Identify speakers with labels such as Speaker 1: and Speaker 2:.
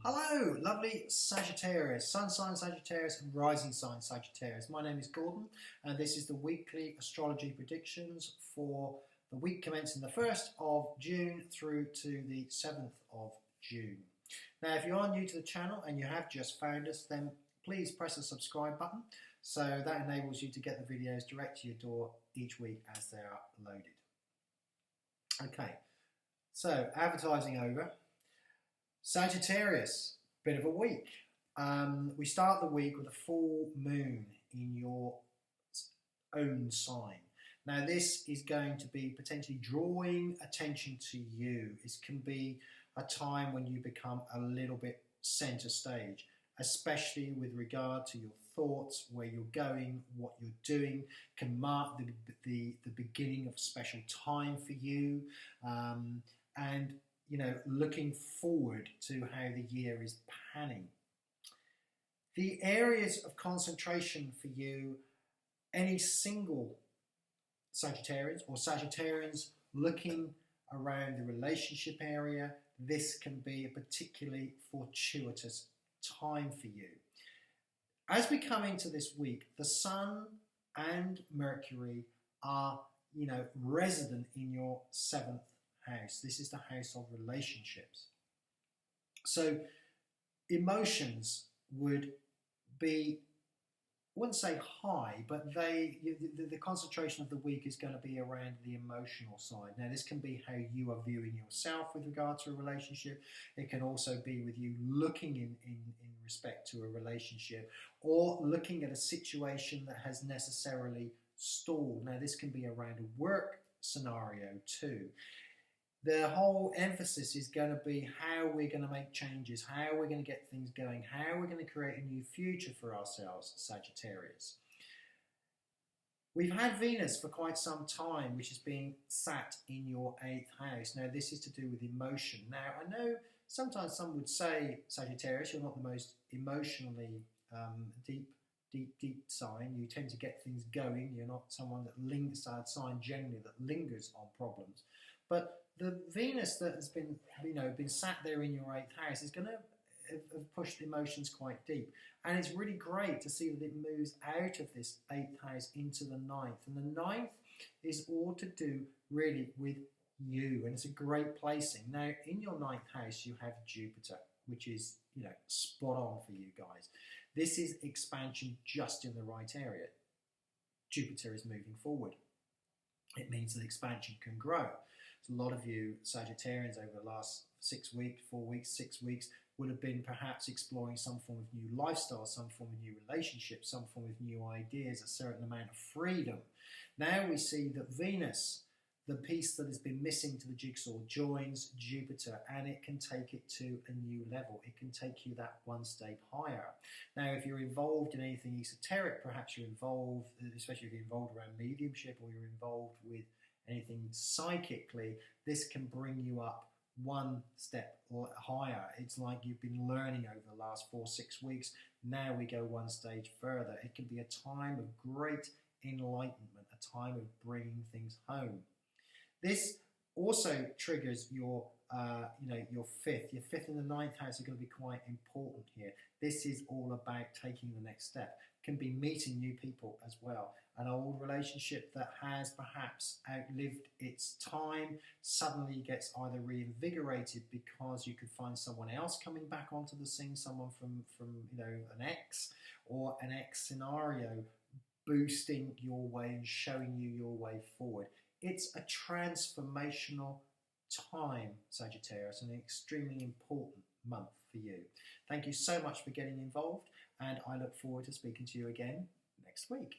Speaker 1: Hello, lovely Sagittarius, Sun sign Sagittarius and Rising sign Sagittarius. My name is Gordon and this is the weekly astrology predictions for the week commencing the 1st of June through to the 7th of June. Now, if you are new to the channel and you have just found us, then please press the subscribe button so that enables you to get the videos direct to your door each week as they are loaded. Okay, so advertising over. Sagittarius, bit of a week. We start the week with a full moon in your own sign. Now this is going to be potentially drawing attention to you. This can be a time when you become a little bit center stage, especially with regard to your thoughts, where you're going, what you're doing, can mark the beginning of a special time for you, and you know, looking forward to how the year is panning. The areas of concentration for you, any single Sagittarians or Sagittarians looking around the relationship area, this can be a particularly fortuitous time for you. As we come into this week, the Sun and Mercury are, resident in your 7th house. This is the house of relationships. So emotions would be, I wouldn't say high, but the concentration of the week is going to be around the emotional side. Now this can be how you are viewing yourself with regard to a relationship. It can also be with you looking in respect to a relationship, or looking at a situation that has necessarily stalled. Now this can be around a work scenario too. The whole emphasis is going to be how we're going to make changes, how we're going to get things going, how we're going to create a new future for ourselves, Sagittarius. We've had Venus for quite some time, which is being sat in your 8th house. Now, this is to do with emotion. Now, I know sometimes some would say, Sagittarius, you're not the most emotionally deep sign. You tend to get things going. You're not someone that lingers, sign generally that lingers on problems. But the Venus that has been sat there in your 8th house is going to have pushed emotions quite deep. And it's really great to see that it moves out of this 8th house into the 9th. And the 9th is all to do really with you. And it's a great placing. Now, in your 9th house, you have Jupiter, which is, spot on for you guys. This is expansion just in the right area. Jupiter is moving forward. It means that expansion can grow. So a lot of you Sagittarians over the last 6 weeks, 6 weeks, would have been perhaps exploring some form of new lifestyle, some form of new relationship, some form of new ideas, a certain amount of freedom. Now we see that Venus, the piece that has been missing to the jigsaw, joins Jupiter, and it can take it to a new level. It can take you that one step higher. Now, if you're involved in anything esoteric, perhaps you're involved, especially if you're involved around mediumship, or you're involved with anything psychically, this can bring you up one step higher. It's like you've been learning over the last 4-6 weeks. Now we go one stage further. It can be a time of great enlightenment, a time of bringing things home. This also triggers your your 5th. Your 5th and the 9th house are going to be quite important here. This is all about taking the next step. It can be meeting new people as well. An old relationship that has perhaps outlived its time suddenly gets either reinvigorated because you could find someone else coming back onto the scene, someone from an ex, or an ex scenario boosting your way and showing you your way forward. It's a transformational time, Sagittarius, and an extremely important month for you. Thank you so much for getting involved, and I look forward to speaking to you again next week.